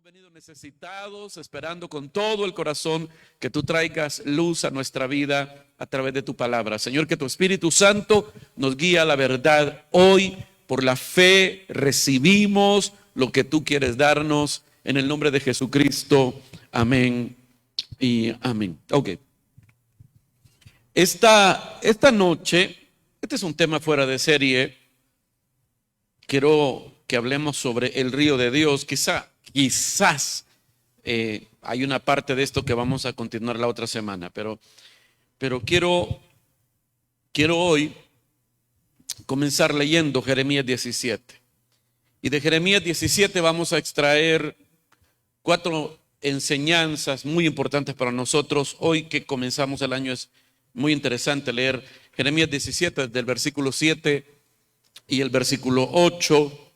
venido necesitados, esperando con todo el corazón que tú traigas luz a nuestra vida a través de tu palabra. Señor, que tu Espíritu Santo nos guíe a la verdad. Hoy, por la fe, recibimos lo que tú quieres darnos en el nombre de Jesucristo. Amén y amén. Ok. Esta noche, este es un tema fuera de serie. Quiero que hablemos sobre el río de Dios. Quizás hay una parte de esto que vamos a continuar la otra semana, pero quiero hoy comenzar leyendo Jeremías 17. Y de Jeremías 17 vamos a extraer 4 enseñanzas muy importantes para nosotros. Hoy que comenzamos el año es muy interesante leer Jeremías 17 desde el versículo 7 y el versículo 8.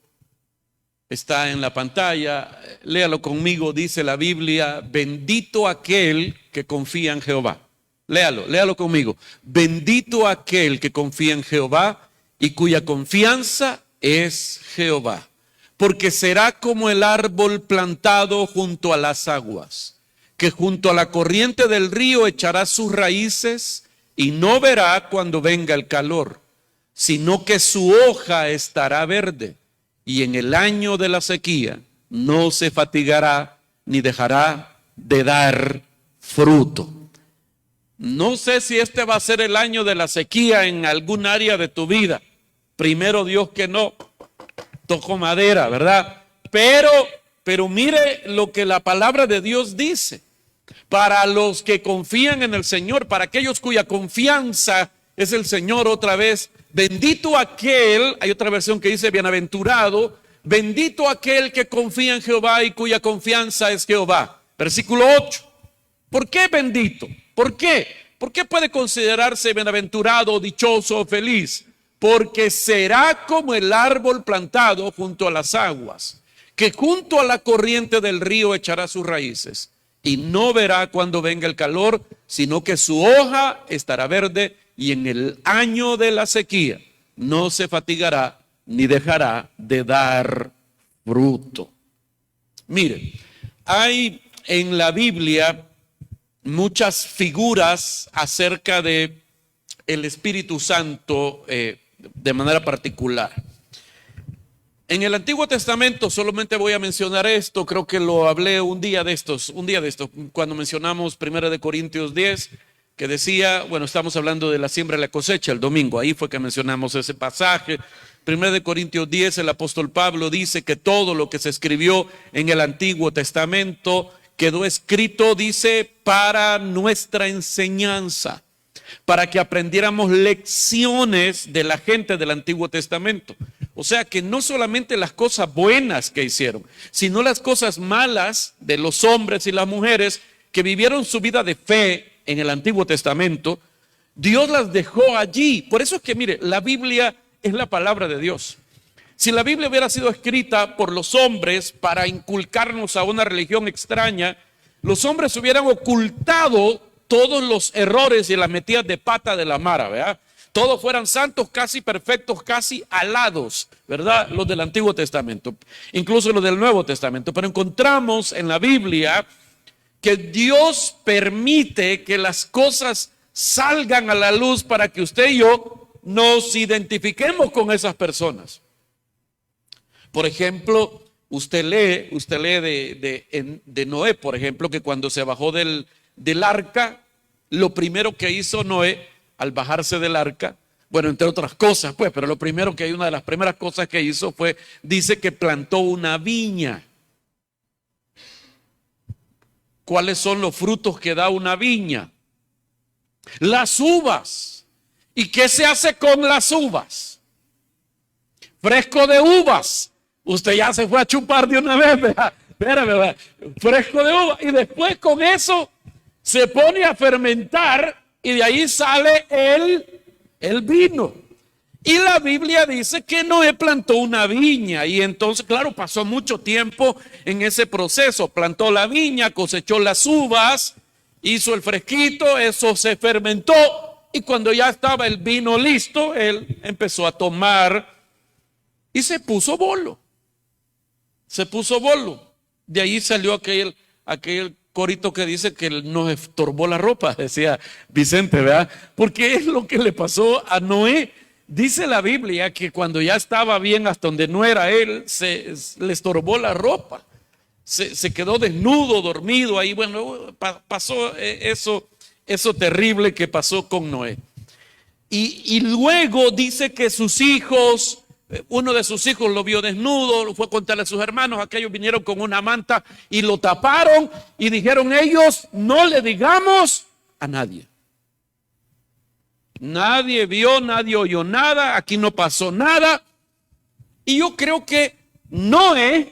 Está en la pantalla, léalo conmigo. Dice la Biblia: bendito aquel que confía en Jehová. Léalo conmigo. Bendito aquel que confía en Jehová y cuya confianza es Jehová, porque será como el árbol plantado junto a las aguas, que junto a la corriente del río echará sus raíces y no verá cuando venga el calor, sino que su hoja estará verde, y en el año de la sequía no se fatigará ni dejará de dar fruto. No sé si este va a ser el año de la sequía en algún área de tu vida. Primero Dios que no. Toco madera, ¿verdad? Pero mire lo que la palabra de Dios dice. Para los que confían en el Señor, para aquellos cuya confianza es el Señor, otra vez, bendito aquel, hay otra versión que dice bienaventurado, bendito aquel que confía en Jehová y cuya confianza es Jehová. Versículo 8. ¿Por qué bendito? ¿Por qué? ¿Por qué puede considerarse bienaventurado, dichoso o feliz? Porque será como el árbol plantado junto a las aguas, que junto a la corriente del río echará sus raíces, y no verá cuando venga el calor, sino que su hoja estará verde, y en el año de la sequía no se fatigará ni dejará de dar fruto. Mire, hay en la Biblia muchas figuras acerca de el Espíritu Santo de manera particular. En el Antiguo Testamento solamente voy a mencionar esto. Creo que lo hablé un día de estos, cuando mencionamos 1 Corintios 10, que decía, bueno, estamos hablando de la siembra y la cosecha el domingo. Ahí fue que mencionamos ese pasaje. 1 Corintios 10, el apóstol Pablo dice que todo lo que se escribió en el Antiguo Testamento quedó escrito, dice, para nuestra enseñanza, para que aprendiéramos lecciones de la gente del Antiguo Testamento. O sea que no solamente las cosas buenas que hicieron, sino las cosas malas de los hombres y las mujeres que vivieron su vida de fe en el Antiguo Testamento. Dios las dejó allí. Por eso es que, mire, la Biblia es la palabra de Dios. Si la Biblia hubiera sido escrita por los hombres para inculcarnos a una religión extraña, los hombres hubieran ocultado todos los errores y las metidas de pata de la mara, ¿verdad? Todos fueran santos, casi perfectos, casi alados, ¿verdad? Los del Antiguo Testamento, incluso los del Nuevo Testamento. Pero encontramos en la Biblia que Dios permite que las cosas salgan a la luz para que usted y yo nos identifiquemos con esas personas. Por ejemplo, usted lee de Noé, por ejemplo, que cuando se bajó del arca, lo primero que hizo Noé al bajarse del arca, bueno, entre otras cosas, pues, pero una de las primeras cosas que hizo fue, dice que plantó una viña. ¿Cuáles son los frutos que da una viña? Las uvas. ¿Y qué se hace con las uvas? Fresco de uvas. Usted ya se fue a chupar de una vez, ¿verdad? Espérame, fresco de uvas. Y después con eso se pone a fermentar y de ahí sale el vino. Y la Biblia dice que Noé plantó una viña, y entonces, claro, pasó mucho tiempo en ese proceso. Plantó la viña, cosechó las uvas, hizo el fresquito, eso se fermentó, y cuando ya estaba el vino listo, él empezó a tomar y se puso bolo. De ahí salió aquel corito que dice que nos estorbó la ropa, decía Vicente, ¿verdad? Porque es lo que le pasó a Noé. Dice la Biblia que cuando ya estaba bien hasta donde no era él, le estorbó la ropa. Se quedó desnudo, dormido ahí. Bueno, pasó eso terrible que pasó con Noé. Y luego dice que sus hijos, uno de sus hijos lo vio desnudo, fue a contarle a sus hermanos, aquellos vinieron con una manta y lo taparon y dijeron ellos, no le digamos a nadie. Nadie vio, nadie oyó nada, aquí no pasó nada. Y yo creo que Noé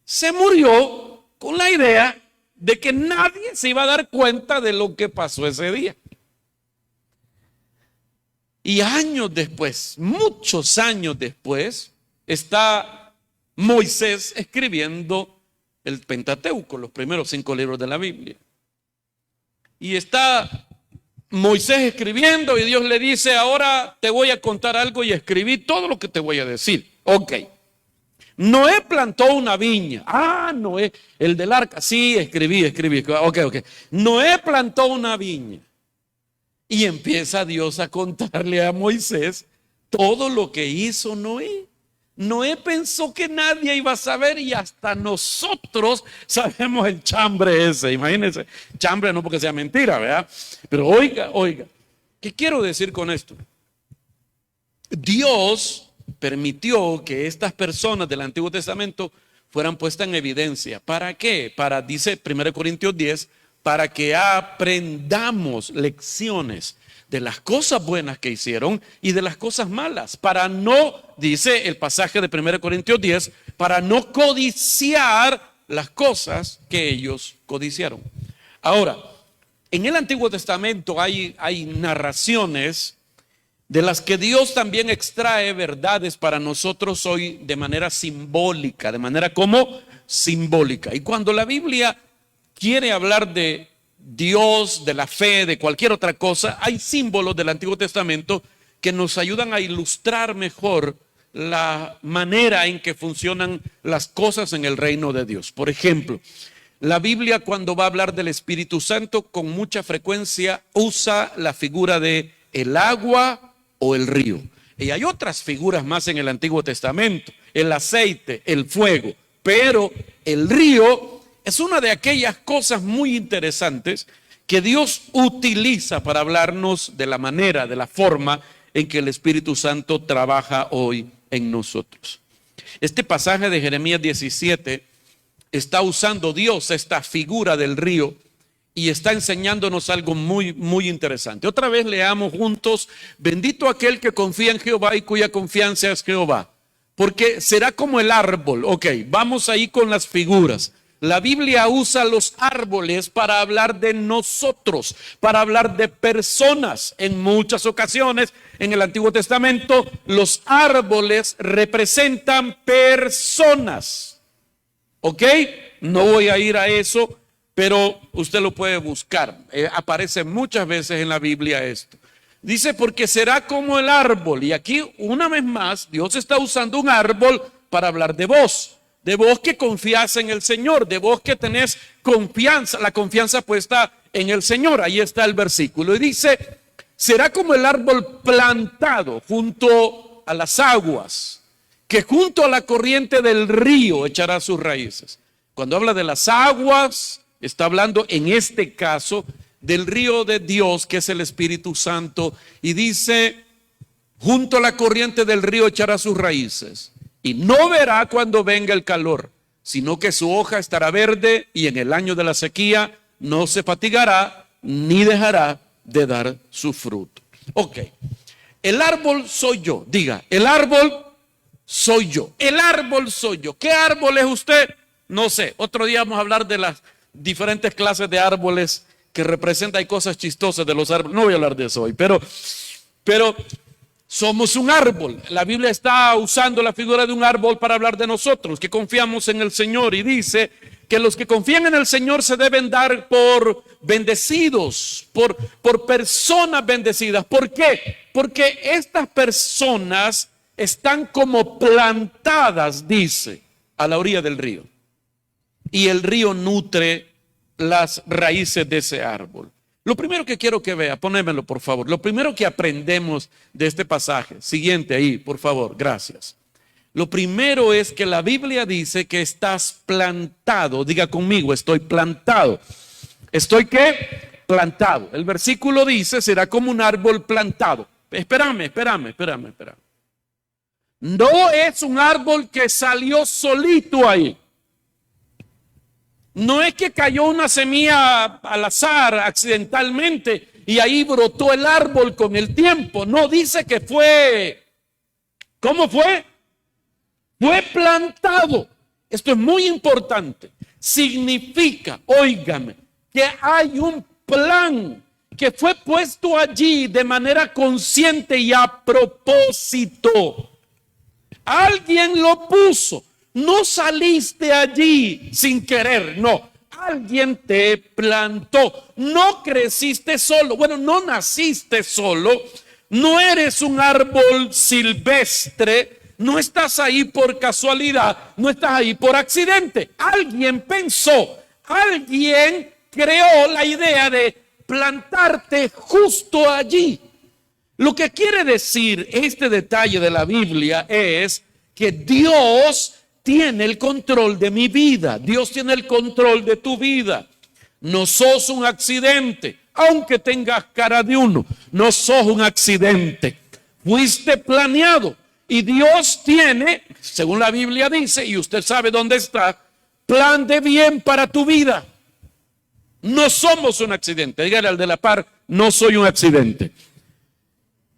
se murió con la idea de que nadie se iba a dar cuenta de lo que pasó ese día. Y años después, muchos años después, está Moisés escribiendo el Pentateuco, los primeros 5 libros de la Biblia. Y está Moisés escribiendo y Dios le dice, ahora te voy a contar algo y escribí todo lo que te voy a decir. Ok. Noé plantó una viña. Noé, el del arca. Sí, escribí. Ok. Noé plantó una viña. Y empieza Dios a contarle a Moisés todo lo que hizo Noé. Noé pensó que nadie iba a saber y hasta nosotros sabemos el chambre ese. Imagínense, chambre no porque sea mentira, ¿verdad? Pero oiga, ¿qué quiero decir con esto? Dios permitió que estas personas del Antiguo Testamento fueran puestas en evidencia. ¿Para qué? Dice 1 Corintios 10, para que aprendamos lecciones de las cosas buenas que hicieron y de las cosas malas, para no, dice el pasaje de 1 Corintios 10, para no codiciar las cosas que ellos codiciaron. Ahora, en el Antiguo Testamento hay narraciones de las que Dios también extrae verdades para nosotros hoy de manera simbólica, de manera como simbólica. Y cuando la Biblia quiere hablar de Dios, de la fe, de cualquier otra cosa, hay símbolos del Antiguo Testamento que nos ayudan a ilustrar mejor la manera en que funcionan las cosas en el reino de Dios. Por ejemplo, la Biblia cuando va a hablar del Espíritu Santo con mucha frecuencia usa la figura de el agua o el río. Y hay otras figuras más en el Antiguo Testamento, el aceite, el fuego, pero el río es una de aquellas cosas muy interesantes que Dios utiliza para hablarnos de la manera, de la forma en que el Espíritu Santo trabaja hoy en nosotros. Este pasaje de Jeremías 17 está usando Dios esta figura del río y está enseñándonos algo muy, muy interesante. Otra vez leamos juntos, bendito aquel que confía en Jehová y cuya confianza es Jehová, porque será como el árbol. Ok, vamos ahí con las figuras. La Biblia usa los árboles para hablar de nosotros, para hablar de personas. En muchas ocasiones en el Antiguo Testamento los árboles representan personas. ¿Ok? No voy a ir a eso, pero usted lo puede buscar. Aparece muchas veces en la Biblia esto. Dice, porque será como el árbol. Y aquí una vez más Dios está usando un árbol para hablar de vos. De vos que confías en el Señor, de vos que tenés confianza, la confianza puesta en el Señor. Ahí está el versículo. Y dice, será como el árbol plantado junto a las aguas, que junto a la corriente del río echará sus raíces. Cuando habla de las aguas, está hablando en este caso del río de Dios, que es el Espíritu Santo. Y dice, junto a la corriente del río echará sus raíces. Y no verá cuando venga el calor, sino que su hoja estará verde y en el año de la sequía no se fatigará ni dejará de dar su fruto. Ok, el árbol soy yo. Diga, el árbol soy yo. El árbol soy yo. ¿Qué árbol es usted? No sé. Otro día vamos a hablar de las diferentes clases de árboles que representan. Hay cosas chistosas de los árboles. No voy a hablar de eso hoy, pero somos un árbol. La Biblia está usando la figura de un árbol para hablar de nosotros, que confiamos en el Señor. Y dice que los que confían en el Señor se deben dar por bendecidos, por personas bendecidas. ¿Por qué? Porque estas personas están como plantadas, dice, a la orilla del río. y el río nutre las raíces de ese árbol. Lo primero que quiero que vea, ponémelo por favor, lo primero que aprendemos de este pasaje, siguiente ahí, por favor, gracias. Lo primero es que la Biblia dice que estás plantado. Diga conmigo, estoy plantado. ¿Estoy qué? Plantado. El versículo dice, será como un árbol plantado. Espérame. No es un árbol que salió solito ahí. No es que cayó una semilla al azar, accidentalmente, y ahí brotó el árbol con el tiempo. No, dice que fue, ¿cómo fue? Fue plantado. Esto es muy importante. Significa, óigame, que hay un plan que fue puesto allí de manera consciente y a propósito. Alguien lo puso. No saliste allí sin querer, no. Alguien te plantó. No creciste solo. Bueno, no naciste solo. No eres un árbol silvestre. No estás ahí por casualidad. No estás ahí por accidente. Alguien pensó. Alguien creó la idea de plantarte justo allí. Lo que quiere decir este detalle de la Biblia es que Dios tiene el control de mi vida. Dios tiene el control de tu vida. No sos un accidente, aunque tengas cara de uno. No sos un accidente. Fuiste planeado. Y Dios tiene, según la Biblia dice, y usted sabe dónde está, plan de bien para tu vida. No somos un accidente. Dígale al de la par, no soy un accidente.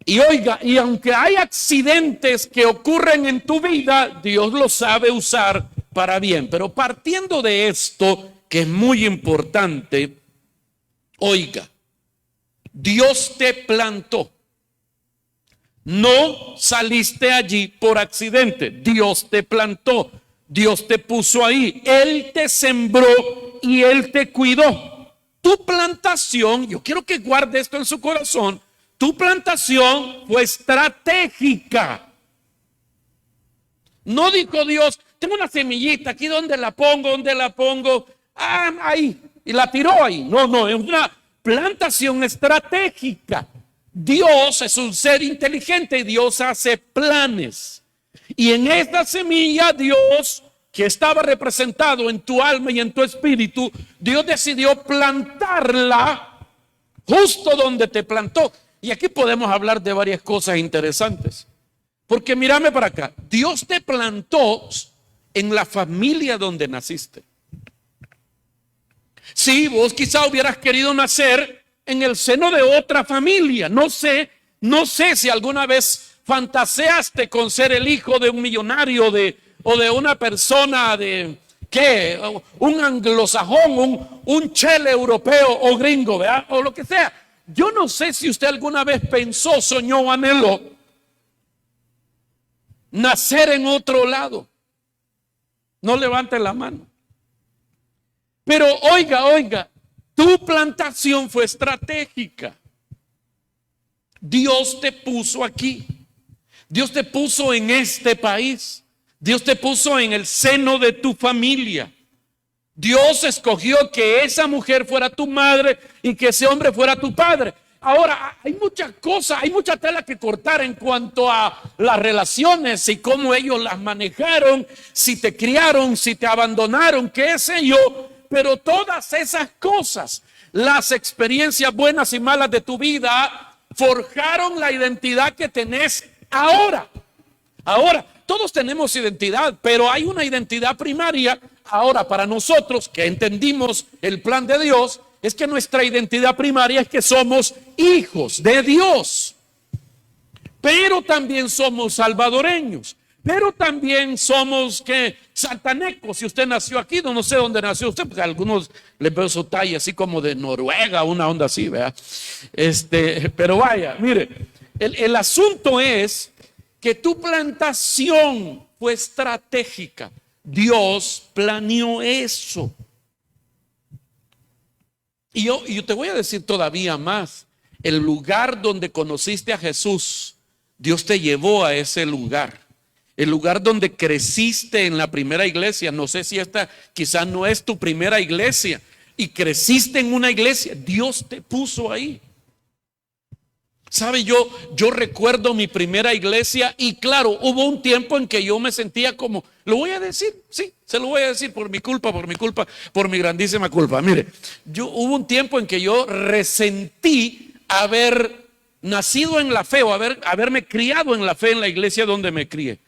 Y oiga, y aunque hay accidentes que ocurren en tu vida, Dios los sabe usar para bien. Pero partiendo de esto, que es muy importante, oiga, Dios te plantó. No saliste allí por accidente. Dios te plantó. Dios te puso ahí. Él te sembró y Él te cuidó. Tu plantación, yo quiero que guarde esto en su corazón. Tu plantación fue estratégica. No dijo Dios, tengo una semillita aquí, ¿dónde la pongo? ¿Dónde la pongo? Ah, ahí. Y la tiró ahí. No, es una plantación estratégica. Dios es un ser inteligente y Dios hace planes. Y en esta semilla Dios, que estaba representado en tu alma y en tu espíritu, Dios decidió plantarla justo donde te plantó. Y aquí podemos hablar de varias cosas interesantes. Porque mírame para acá. Dios te plantó en la familia donde naciste. Sí, vos quizá hubieras querido nacer en el seno de otra familia. No sé si alguna vez fantaseaste con ser el hijo de un millonario o de una persona de ¿qué? Un anglosajón, un chele europeo o gringo, ¿verdad? O lo que sea. Yo no sé si usted alguna vez pensó, soñó o anheló nacer en otro lado. No levante la mano. Pero oiga, tu plantación fue estratégica. Dios te puso aquí. Dios te puso en este país. Dios te puso en el seno de tu familia. Dios escogió que esa mujer fuera tu madre y que ese hombre fuera tu padre. Ahora, hay muchas cosas, hay mucha tela que cortar en cuanto a las relaciones y cómo ellos las manejaron, si te criaron, si te abandonaron, qué sé yo. Pero todas esas cosas, las experiencias buenas y malas de tu vida, forjaron la identidad que tenés ahora. Ahora, todos tenemos identidad, pero hay una identidad primaria. Ahora, para nosotros que entendimos el plan de Dios, es que nuestra identidad primaria es que somos hijos de Dios. Pero también somos salvadoreños. Pero también somos que santanecos. Si usted nació aquí, no sé dónde nació usted, porque a algunos les veo su talla así como de Noruega, una onda así, ¿verdad? Pero vaya, mire, el asunto es que tu plantación fue estratégica. Dios planeó eso. Y yo te voy a decir todavía más. El lugar donde conociste a Jesús, Dios te llevó a ese lugar. el lugar donde creciste en la primera iglesia. No sé si esta quizás no es tu primera iglesia y creciste en una iglesia, Dios te puso ahí. ¿Sabe? Yo recuerdo mi primera iglesia y claro, hubo un tiempo en que yo me sentía como, lo voy a decir, sí, se lo voy a decir por mi culpa, por mi grandísima culpa. Mire, hubo un tiempo en que yo resentí haber nacido en la fe o haberme criado en la fe en la iglesia donde me crié.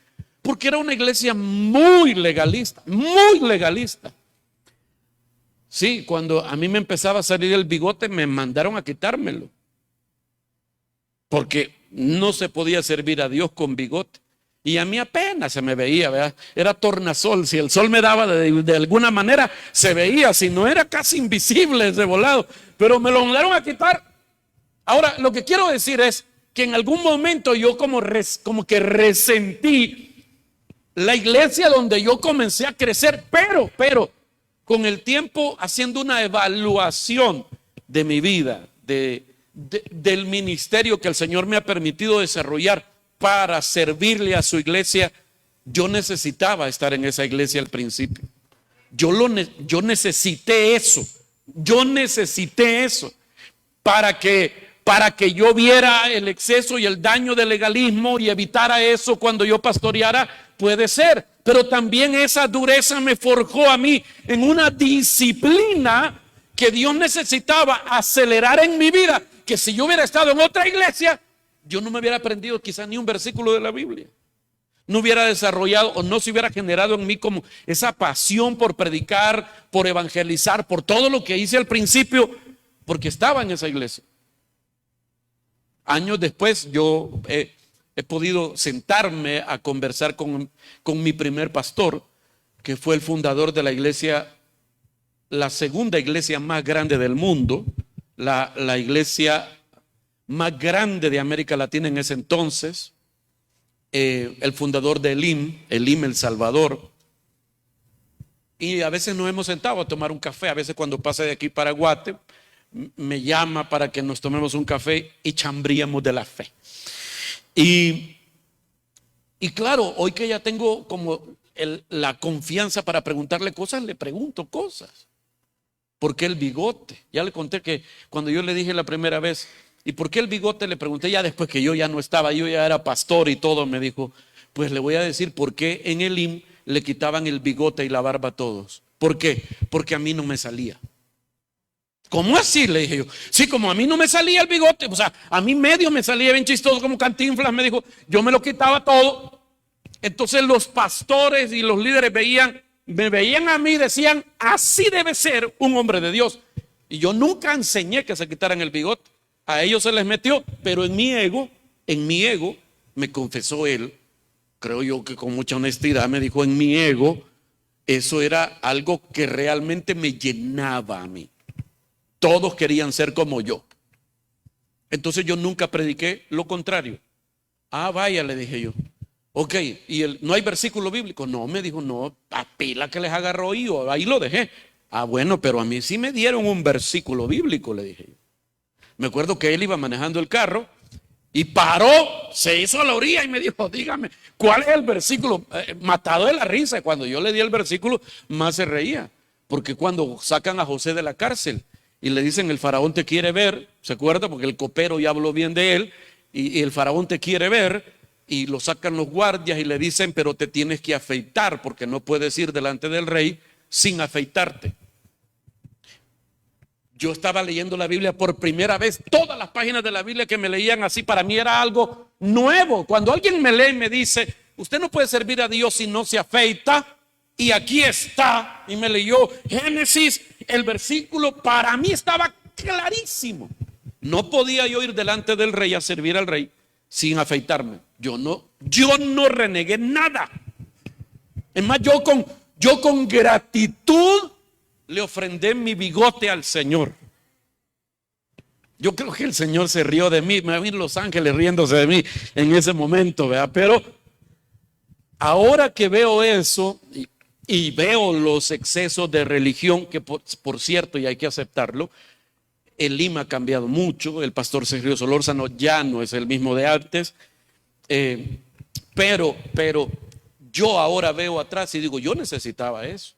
Porque era una iglesia muy legalista, muy legalista. Sí, cuando a mí me empezaba a salir el bigote, me mandaron a quitármelo. Porque no se podía servir a Dios con bigote. Y a mí apenas se me veía, ¿verdad? Era tornasol. Si el sol me daba de alguna manera, se veía. Si no, era casi invisible ese volado. Pero me lo mandaron a quitar. Ahora, lo que quiero decir es que en algún momento yo como que resentí la iglesia donde yo comencé a crecer. Pero, con el tiempo haciendo una evaluación de mi vida, del ministerio que el Señor me ha permitido desarrollar para servirle a su iglesia, yo necesitaba estar en esa iglesia al principio. Yo necesité eso. Yo necesité eso para que yo viera el exceso y el daño del legalismo y evitara eso cuando yo pastoreara. Puede ser, pero también esa dureza me forjó a mí en una disciplina que Dios necesitaba acelerar en mi vida, que si yo hubiera estado en otra iglesia, yo no me hubiera aprendido quizás ni un versículo de la Biblia. No hubiera desarrollado o no se hubiera generado en mí como esa pasión por predicar, por evangelizar, por todo lo que hice al principio, porque estaba en esa iglesia. Años después yo he podido sentarme a conversar con mi primer pastor, que fue el fundador de la iglesia, la segunda iglesia más grande del mundo, la iglesia más grande de América Latina en ese entonces, el fundador de Elim, El Salvador. Y a veces nos hemos sentado a tomar un café. A veces cuando pasa de aquí para Guate, me llama para que nos tomemos un café y chambríamos de la fe. Y claro, hoy que ya tengo como la confianza para preguntarle cosas, le pregunto cosas. ¿Por qué el bigote? Ya le conté que cuando yo le dije la primera vez, ¿y por qué el bigote? Le pregunté ya después que yo ya no estaba, yo ya era pastor y todo. Me dijo, pues le voy a decir por qué en el IM le quitaban el bigote y la barba a todos. ¿Por qué? Porque a mí no me salía. ¿Cómo así? Le dije yo. Sí, como a mí no me salía el bigote, o sea, a mí medio me salía bien chistoso como Cantinflas, me dijo, yo me lo quitaba todo. Entonces los pastores y los líderes me veían a mí y decían, así debe ser un hombre de Dios. Y yo nunca enseñé que se quitaran el bigote. A ellos se les metió, pero en mi ego, me confesó él, creo yo que con mucha honestidad, me dijo, en mi ego, eso era algo que realmente me llenaba a mí. Todos querían ser como yo. Entonces yo nunca prediqué lo contrario. Ah, vaya, le dije yo. Ok, ¿y no hay versículo bíblico? No, me dijo, no, a pila que les agarró y yo ahí lo dejé. Ah, bueno, pero a mí sí me dieron un versículo bíblico, le dije yo. Me acuerdo que él iba manejando el carro y paró, se hizo a la orilla y me dijo, dígame, ¿cuál es el versículo? Matado de la risa. Cuando yo le di el versículo, más se reía. Porque cuando sacan a José de la cárcel y le dicen, el faraón te quiere ver, ¿se acuerda? Porque el copero ya habló bien de él, y el faraón te quiere ver, y lo sacan los guardias y le dicen, pero te tienes que afeitar, porque no puedes ir delante del rey sin afeitarte. Yo estaba leyendo la Biblia por primera vez, todas las páginas de la Biblia que me leían así, para mí era algo nuevo. Cuando alguien me lee y me dice, usted no puede servir a Dios si no se afeita, y aquí está, y me leyó Génesis, el versículo, para mí estaba clarísimo. No podía yo ir delante del rey a servir al rey sin afeitarme. Yo no renegué nada. Es más, yo con gratitud le ofrendé mi bigote al Señor. Yo creo que el Señor se rió de mí. Me vi los ángeles riéndose de mí en ese momento, ¿verdad? Pero ahora que veo eso y veo los excesos de religión, que por cierto, y hay que aceptarlo, el Lima ha cambiado mucho. El pastor Sergio Solórzano ya no es el mismo de antes. Pero yo ahora veo atrás y digo, yo necesitaba eso.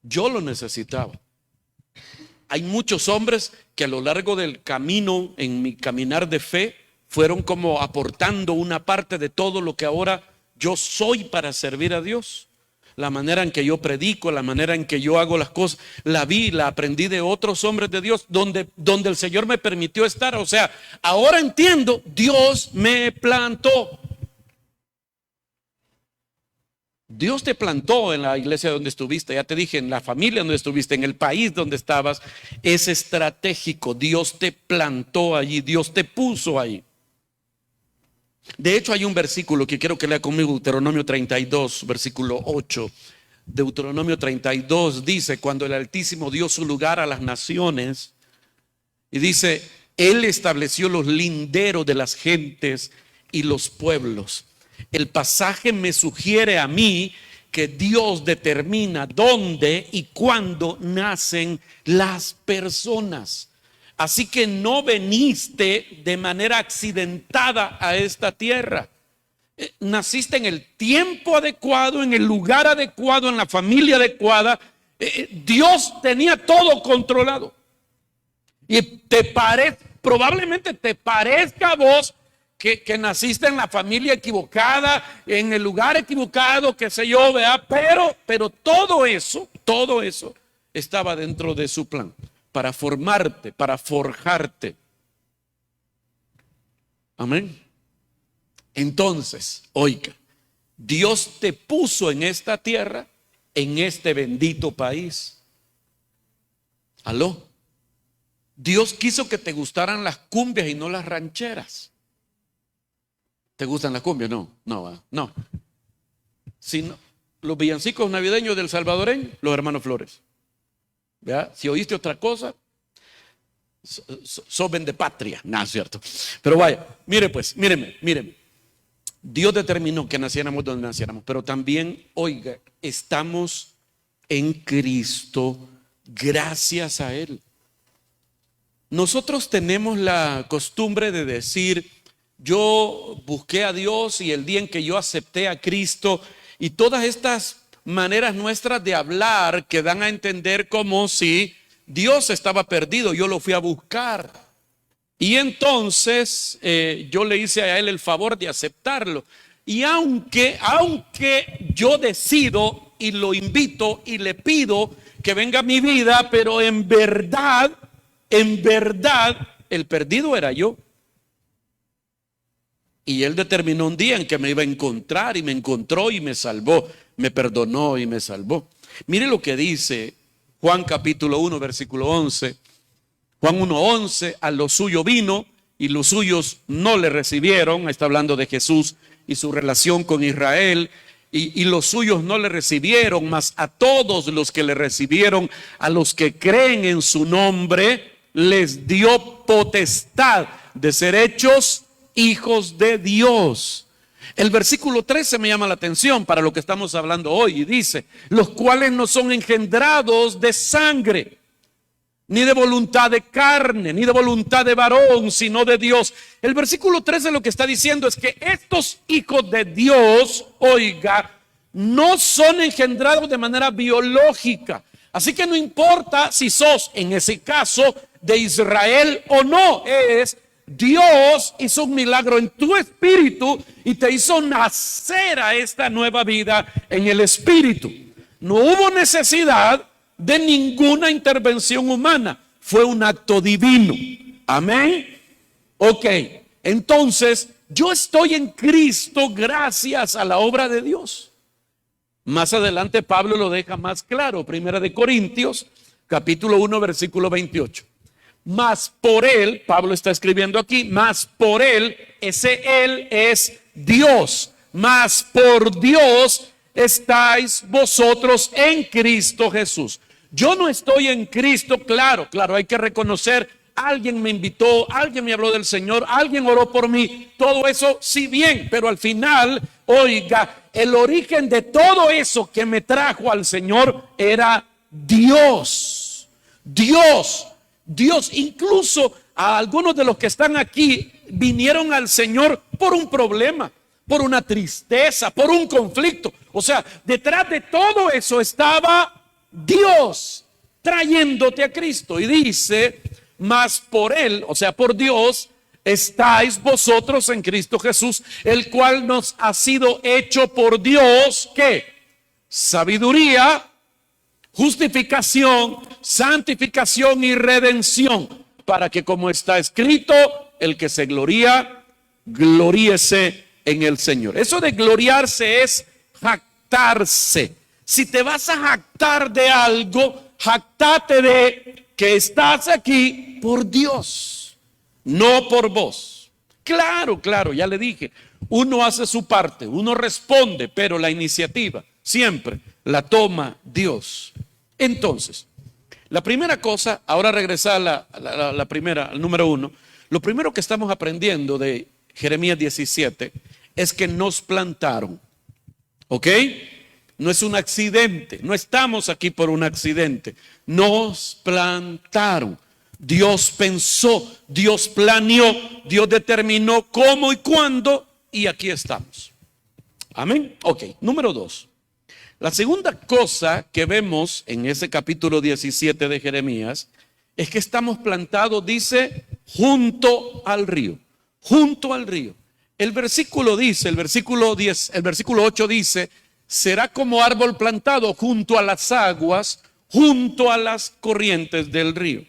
Yo lo necesitaba. Hay muchos hombres que a lo largo del camino, en mi caminar de fe, fueron como aportando una parte de todo lo que ahora yo soy para servir a Dios. La manera en que yo predico, la manera en que yo hago las cosas, la vi, la aprendí de otros hombres de Dios, donde el Señor me permitió estar. O sea, ahora entiendo, Dios me plantó. Dios te plantó en la iglesia donde estuviste, ya te dije, en la familia donde estuviste, en el país donde estabas. Es estratégico. Dios te plantó allí, Dios te puso ahí. De hecho, hay un versículo que quiero que lea conmigo, Deuteronomio 32, versículo 8. Deuteronomio 32 dice, cuando el Altísimo dio su lugar a las naciones, y dice, Él estableció los linderos de las gentes y los pueblos. El pasaje me sugiere a mí que Dios determina dónde y cuándo nacen las personas. Así que no veniste de manera accidentada a esta tierra. Naciste en el tiempo adecuado, en el lugar adecuado, en la familia adecuada. Dios tenía todo controlado. Y probablemente te parezca a vos que naciste en la familia equivocada, en el lugar equivocado, qué sé yo, ¿verdad? Pero todo eso estaba dentro de su plan, para formarte, para forjarte. Amén. Entonces, oiga, Dios te puso en esta tierra, en este bendito país. ¿Aló? Dios quiso que te gustaran las cumbias y no las rancheras. ¿Te gustan las cumbias? No. Sino los villancicos navideños del salvadoreño, los hermanos Flores. ¿Verdad? Si oíste otra cosa, sos vendepatria. No, es cierto. Pero vaya, míreme. Dios determinó que naciéramos donde naciéramos, pero también, oiga, estamos en Cristo gracias a Él. Nosotros tenemos la costumbre de decir, yo busqué a Dios y el día en que yo acepté a Cristo, y todas estas maneras nuestras de hablar que dan a entender como si Dios estaba perdido, yo lo fui a buscar. Y entonces yo le hice a Él el favor de aceptarlo. Y aunque yo decido y lo invito y le pido que venga a mi vida, pero en verdad, el perdido era yo. Y Él determinó un día en que me iba a encontrar y me encontró y me salvó, me perdonó y me salvó. Mire lo que dice Juan capítulo 1, versículo 11. Juan 1:11, a lo suyo vino y los suyos no le recibieron. Está hablando de Jesús y su relación con Israel. Y los suyos no le recibieron, mas a todos los que le recibieron, a los que creen en su nombre, les dio potestad de ser hechos hijos de Dios. El versículo 13 me llama la atención para lo que estamos hablando hoy, y dice, los cuales no son engendrados de sangre, ni de voluntad de carne, ni de voluntad de varón, sino de Dios. El versículo 13 lo que está diciendo es que estos hijos de Dios, oiga, no son engendrados de manera biológica. Así que no importa si sos, en ese caso, de Israel o no, Dios hizo un milagro en tu espíritu y te hizo nacer a esta nueva vida en el espíritu. No hubo necesidad de ninguna intervención humana, fue un acto divino. Amén. Ok, entonces yo estoy en Cristo gracias a la obra de Dios. Más adelante Pablo lo deja más claro, 1 Corintios capítulo 1 versículo 28. Mas por Él, Pablo está escribiendo aquí, mas por Él, ese Él es Dios, mas por Dios estáis vosotros en Cristo Jesús. Yo no estoy en Cristo, claro, hay que reconocer, alguien me invitó, alguien me habló del Señor, alguien oró por mí, todo eso sí bien, pero al final, oiga, el origen de todo eso que me trajo al Señor era Dios. Incluso a algunos de los que están aquí vinieron al Señor por un problema, por una tristeza, por un conflicto. O sea, detrás de todo eso estaba Dios trayéndote a Cristo. Y dice, mas por Él, o sea, por Dios, estáis vosotros en Cristo Jesús, el cual nos ha sido hecho por Dios, ¿qué? Sabiduría, justificación, santificación y redención, para que, como está escrito, el que se gloría, gloríese en el Señor. Eso de gloriarse es jactarse. Si te vas a jactar de algo, jactate de que estás aquí por Dios, no por vos. Claro, ya le dije, uno hace su parte, uno responde, pero la iniciativa siempre la toma Dios. Entonces, la primera cosa, ahora regresar a la primera, al número 1, lo primero que estamos aprendiendo de Jeremías 17 es que nos plantaron, ¿ok? No es un accidente, no estamos aquí por un accidente, nos plantaron. Dios pensó, Dios planeó, Dios determinó cómo y cuándo, y aquí estamos. Amén. Ok, número 2. La segunda cosa que vemos en ese capítulo 17 de Jeremías es que estamos plantados, dice, junto al río, junto al río. El versículo 8 dice, será como árbol plantado junto a las aguas, junto a las corrientes del río.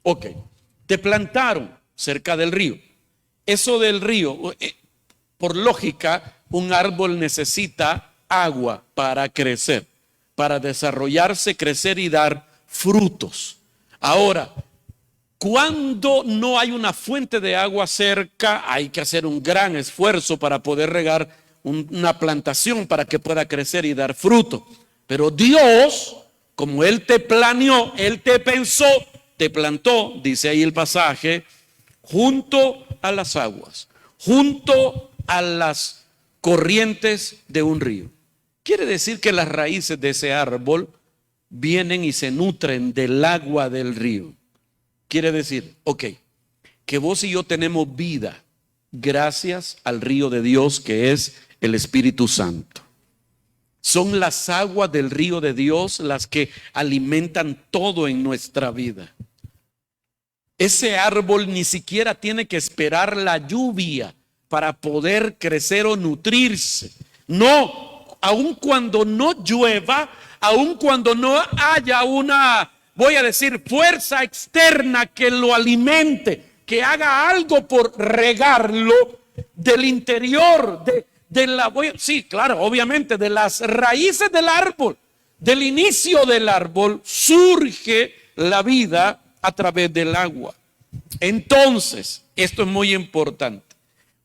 Ok, te plantaron cerca del río. Eso del río, por lógica, un árbol necesita agua para crecer, para desarrollarse, crecer y dar frutos. Ahora, cuando no hay una fuente de agua cerca, hay que hacer un gran esfuerzo para poder regar una plantación para que pueda crecer y dar fruto. Pero Dios, como Él te planeó, Él te pensó, te plantó, dice ahí el pasaje, junto a las aguas, junto a las corrientes de un río. Quiere decir que las raíces de ese árbol vienen y se nutren del agua del río. Quiere decir, ok, que vos y yo tenemos vida gracias al río de Dios que es el Espíritu Santo. Son las aguas del río de Dios las que alimentan todo en nuestra vida. Ese árbol ni siquiera tiene que esperar la lluvia para poder crecer o nutrirse. No, aun cuando no llueva, aun cuando no haya una, voy a decir, fuerza externa que lo alimente, que haga algo por regarlo del interior, sí, claro, obviamente, de las raíces del árbol, del inicio del árbol, surge la vida a través del agua. Entonces, esto es muy importante.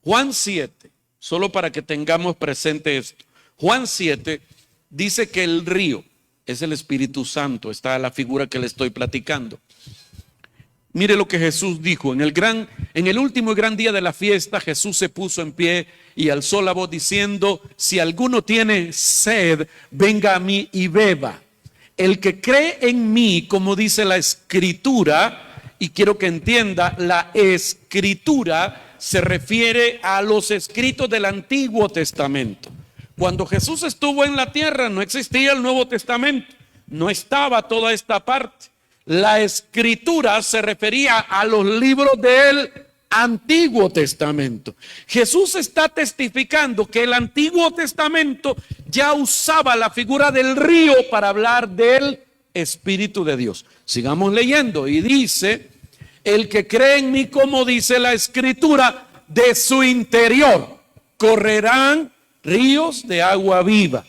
Juan 7, solo para que tengamos presente esto. Juan 7 dice que el río es el Espíritu Santo. Está la figura que le estoy platicando. Mire lo que Jesús dijo. En el último y gran día de la fiesta, Jesús se puso en pie y alzó la voz diciendo: si alguno tiene sed, venga a mí y beba. El que cree en mí, como dice la Escritura, y quiero que entienda, la Escritura se refiere a los escritos del Antiguo Testamento. Cuando Jesús estuvo en la tierra no existía el Nuevo Testamento, no estaba toda esta parte. La Escritura se refería a los libros del Antiguo Testamento. Jesús está testificando que el Antiguo Testamento ya usaba la figura del río para hablar del Espíritu de Dios. Sigamos leyendo y dice: el que cree en mí, como dice la Escritura, de su interior correrán ríos de agua viva.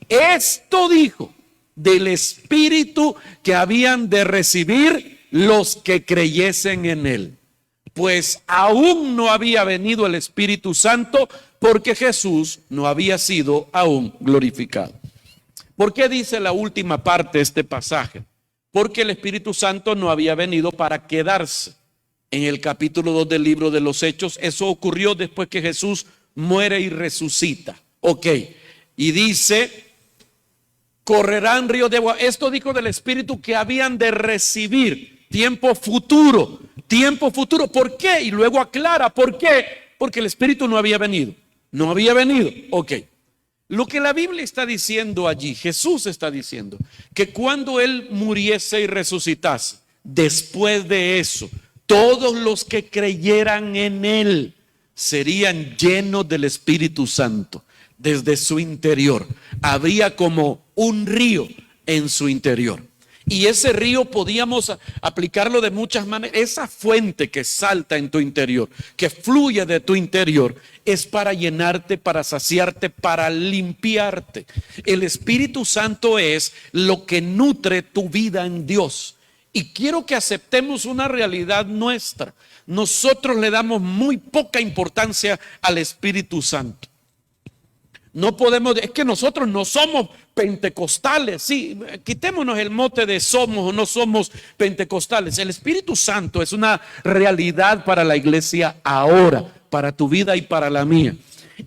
Esto dijo del Espíritu que habían de recibir los que creyesen en él, pues aún no había venido el Espíritu Santo, porque Jesús no había sido aún glorificado. ¿Por qué dice la última parte de este pasaje? Porque el Espíritu Santo no había venido para quedarse. En el capítulo 2 del libro de los Hechos, eso ocurrió después que Jesús muere y resucita. Ok, y dice: correrán ríos de agua. Esto dijo del Espíritu que habían de recibir. Tiempo futuro, tiempo futuro. ¿Por qué? Y luego aclara, ¿por qué? Porque el Espíritu no había venido. No había venido. Ok. Lo que la Biblia está diciendo allí, Jesús está diciendo que cuando Él muriese y resucitase, después de eso, todos los que creyeran en Él serían llenos del Espíritu Santo desde su interior. Habría como un río en su interior. Y ese río podíamos aplicarlo de muchas maneras. Esa fuente que salta en tu interior, que fluye de tu interior, es para llenarte, para saciarte, para limpiarte. El Espíritu Santo es lo que nutre tu vida en Dios. Y quiero que aceptemos una realidad nuestra. Nosotros le damos muy poca importancia al Espíritu Santo. No podemos, es que nosotros no somos pentecostales. Sí, quitémonos el mote de somos o no somos pentecostales. El Espíritu Santo es una realidad para la iglesia ahora, para tu vida y para la mía.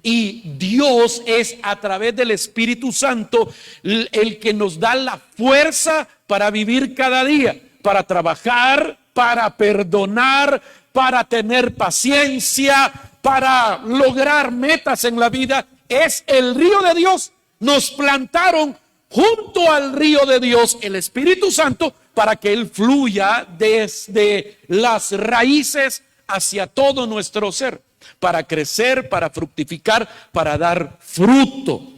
Y Dios es a través del Espíritu Santo el que nos da la fuerza para vivir cada día, para trabajar, para perdonar, para tener paciencia, para lograr metas en la vida. Es el río de Dios. Nos plantaron junto al río de Dios, el Espíritu Santo, para que Él fluya desde las raíces hacia todo nuestro ser, para crecer, para fructificar, para dar fruto.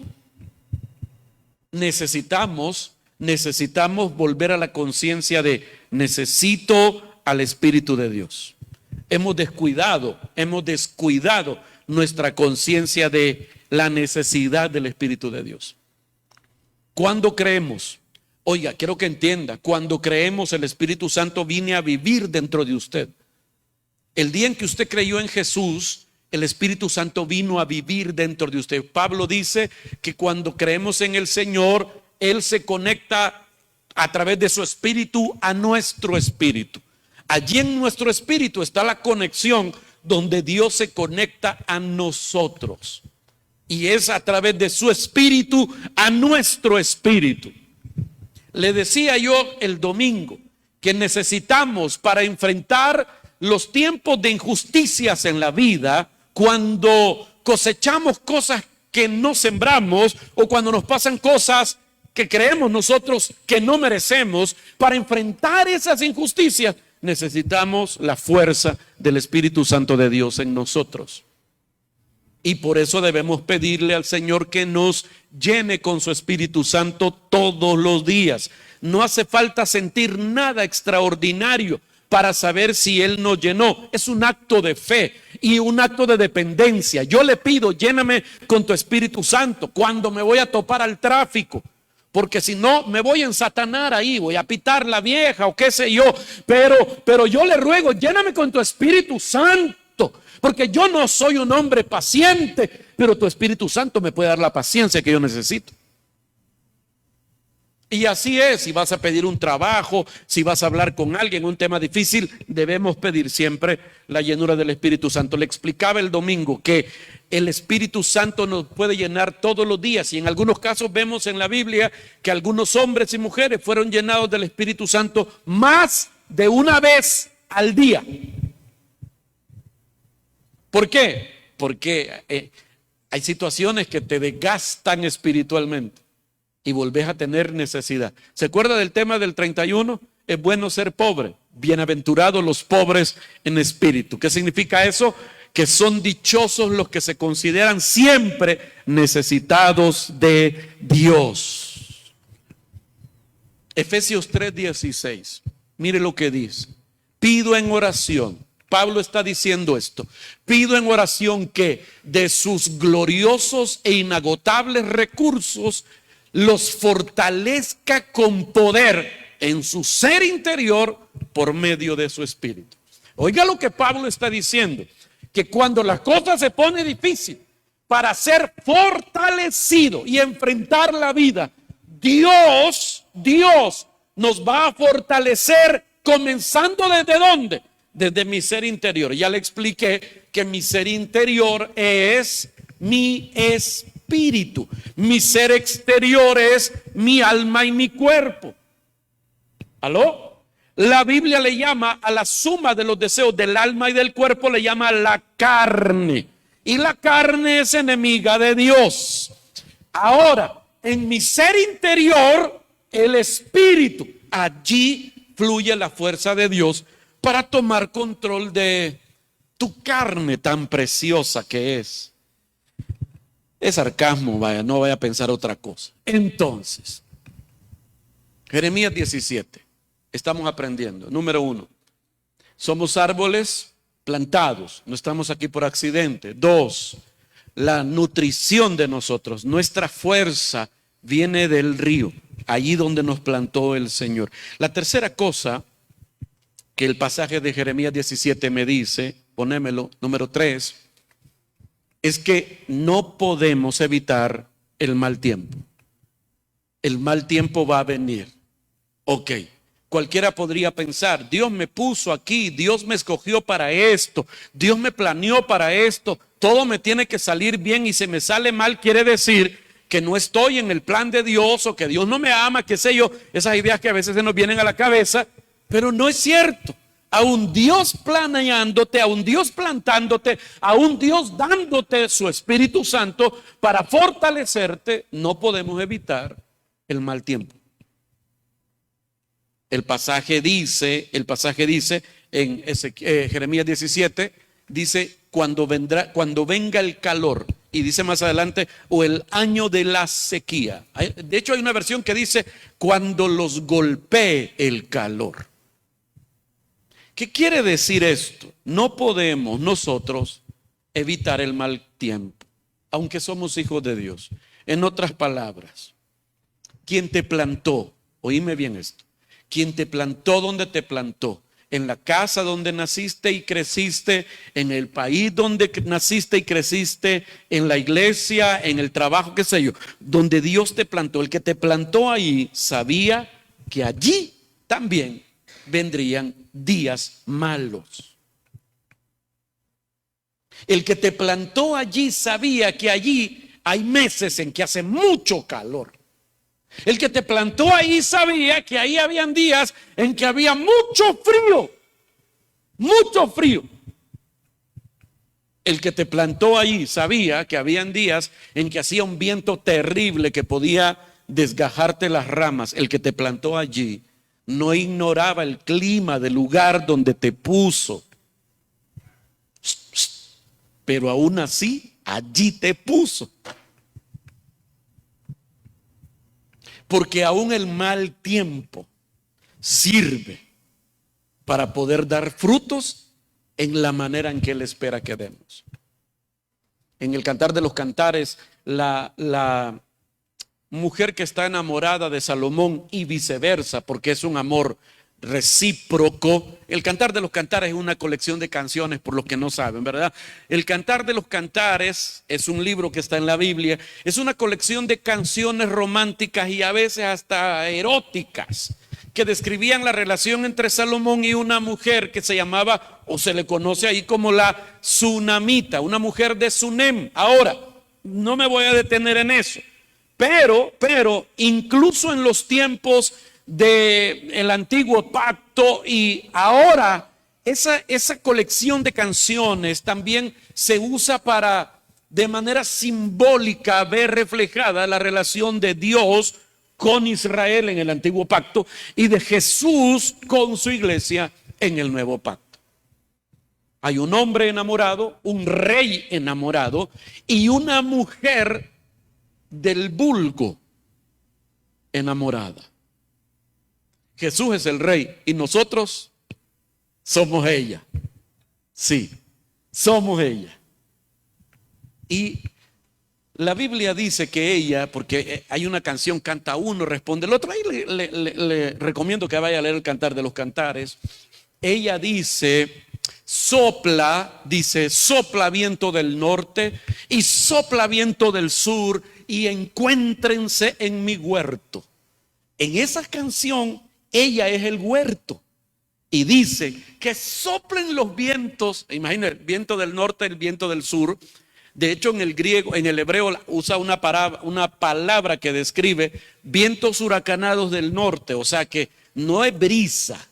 Necesitamos volver a la conciencia de necesito al Espíritu de Dios. Hemos descuidado nuestra conciencia de la necesidad del Espíritu de Dios. Cuando creemos, oiga, quiero que entienda, cuando creemos, el Espíritu Santo viene a vivir dentro de usted. El día en que usted creyó en Jesús, el Espíritu Santo vino a vivir dentro de usted. Pablo dice que cuando creemos en el Señor, Él se conecta a través de su Espíritu a nuestro espíritu. Allí en nuestro espíritu está la conexión donde Dios se conecta a nosotros. Y es a través de su espíritu a nuestro espíritu. Le decía yo el domingo que necesitamos, para enfrentar los tiempos de injusticias en la vida, cuando cosechamos cosas que no sembramos o cuando nos pasan cosas que creemos nosotros que no merecemos, para enfrentar esas injusticias necesitamos la fuerza del Espíritu Santo de Dios en nosotros. Y por eso debemos pedirle al Señor que nos llene con su Espíritu Santo todos los días. No hace falta sentir nada extraordinario para saber si Él nos llenó. Es un acto de fe y un acto de dependencia. Yo le pido, lléname con tu Espíritu Santo cuando me voy a topar al tráfico, porque si no me voy a ensatanar ahí, voy a pitar la vieja o qué sé yo. Pero yo le ruego, lléname con tu Espíritu Santo. Porque yo no soy un hombre paciente, pero tu Espíritu Santo me puede dar la paciencia que yo necesito. Y así es, si vas a pedir un trabajo, si vas a hablar con alguien, un tema difícil, debemos pedir siempre la llenura del Espíritu Santo. Le explicaba el domingo que el Espíritu Santo nos puede llenar todos los días. Y en algunos casos vemos en la Biblia que algunos hombres y mujeres fueron llenados del Espíritu Santo más de una vez al día. ¿Por qué? Porque hay situaciones que te desgastan espiritualmente y volvés a tener necesidad. ¿Se acuerda del tema del 31? Es bueno ser pobre. Bienaventurados los pobres en espíritu. ¿Qué significa eso? Que son dichosos los que se consideran siempre necesitados de Dios. Efesios 3:16. Mire lo que dice. Pido en oración. Pablo está diciendo esto. Pido en oración que de sus gloriosos e inagotables recursos los fortalezca con poder en su ser interior por medio de su espíritu. Oiga lo que Pablo está diciendo, que cuando la cosa se pone difícil, para ser fortalecido y enfrentar la vida, Dios nos va a fortalecer, comenzando ¿desde dónde? Desde mi ser interior. Ya le expliqué que mi ser interior es mi espíritu. Mi ser exterior es mi alma y mi cuerpo. ¿Aló? La Biblia le llama a la suma de los deseos del alma y del cuerpo, le llama la carne. y la carne es enemiga de Dios. Ahora, en mi ser interior, el espíritu, allí fluye la fuerza de Dios para tomar control de tu carne tan preciosa que es. Es sarcasmo, vaya, no vaya a pensar otra cosa. Entonces, Jeremías 17, estamos aprendiendo. Número 1, somos árboles plantados, no estamos aquí por accidente. 2, la nutrición de nosotros, nuestra fuerza viene del río, allí donde nos plantó el Señor. La tercera cosa que el pasaje de Jeremías 17 me dice, ponémelo, número 3, es que no podemos evitar el mal tiempo. El mal tiempo va a venir. Ok, cualquiera podría pensar, Dios me puso aquí, Dios me escogió para esto, Dios me planeó para esto, todo me tiene que salir bien y si me sale mal quiere decir que no estoy en el plan de Dios o que Dios no me ama, qué sé yo, esas ideas que a veces se nos vienen a la cabeza, pero no es cierto. A un Dios planeándote, a un Dios plantándote, a un Dios dándote su Espíritu Santo para fortalecerte, no podemos evitar el mal tiempo. El pasaje dice en Jeremías 17, dice cuando venga el calor, y dice más adelante, o el año de la sequía. De hecho hay una versión que dice cuando los golpee el calor. ¿Qué quiere decir esto? No podemos nosotros evitar el mal tiempo, aunque somos hijos de Dios. En otras palabras, quien te plantó, oíme bien esto, quien te plantó donde te plantó, en la casa donde naciste y creciste, en el país donde naciste y creciste, en la iglesia, en el trabajo, qué sé yo, donde Dios te plantó, el que te plantó ahí sabía que allí también vendrían días malos. El que te plantó allí sabía que allí hay meses en que hace mucho calor. El que te plantó ahí sabía que ahí habían días en que había mucho frío. Mucho frío. El que te plantó ahí sabía que habían días en que hacía un viento terrible que podía desgajarte las ramas. El que te plantó allí no ignoraba el clima del lugar donde te puso. Pero aún así, allí te puso. Porque aún el mal tiempo sirve para poder dar frutos en la manera en que Él espera que demos. En el Cantar de los Cantares, la mujer que está enamorada de Salomón y viceversa, porque es un amor recíproco. El Cantar de los Cantares es una colección de canciones, por los que no saben, ¿verdad? El Cantar de los Cantares es un libro que está en la Biblia, es una colección de canciones románticas y a veces hasta eróticas que describían la relación entre Salomón y una mujer que se llamaba, o se le conoce ahí como la Sunamita, una mujer de Sunem. Ahora, no me voy a detener en eso, pero incluso en los tiempos del antiguo pacto y ahora esa colección de canciones también se usa para de manera simbólica ver reflejada la relación de Dios con Israel en el antiguo pacto y de Jesús con su iglesia en el nuevo pacto. Hay un hombre enamorado, un rey enamorado y una mujer del vulgo enamorada. Jesús es el rey y nosotros somos ella. Sí, somos ella. Y la Biblia dice que ella, porque hay una canción, canta uno, responde el otro. Ahí le recomiendo que vaya a leer el Cantar de los Cantares. Ella dice, sopla viento del norte y sopla viento del sur y encuéntrense en mi huerto. En esa canción, ella es el huerto y dice que soplen los vientos. Imagina el viento del norte, el viento del sur. De hecho, en el griego, en el hebreo usa una palabra que describe vientos huracanados del norte. O sea que no es brisa,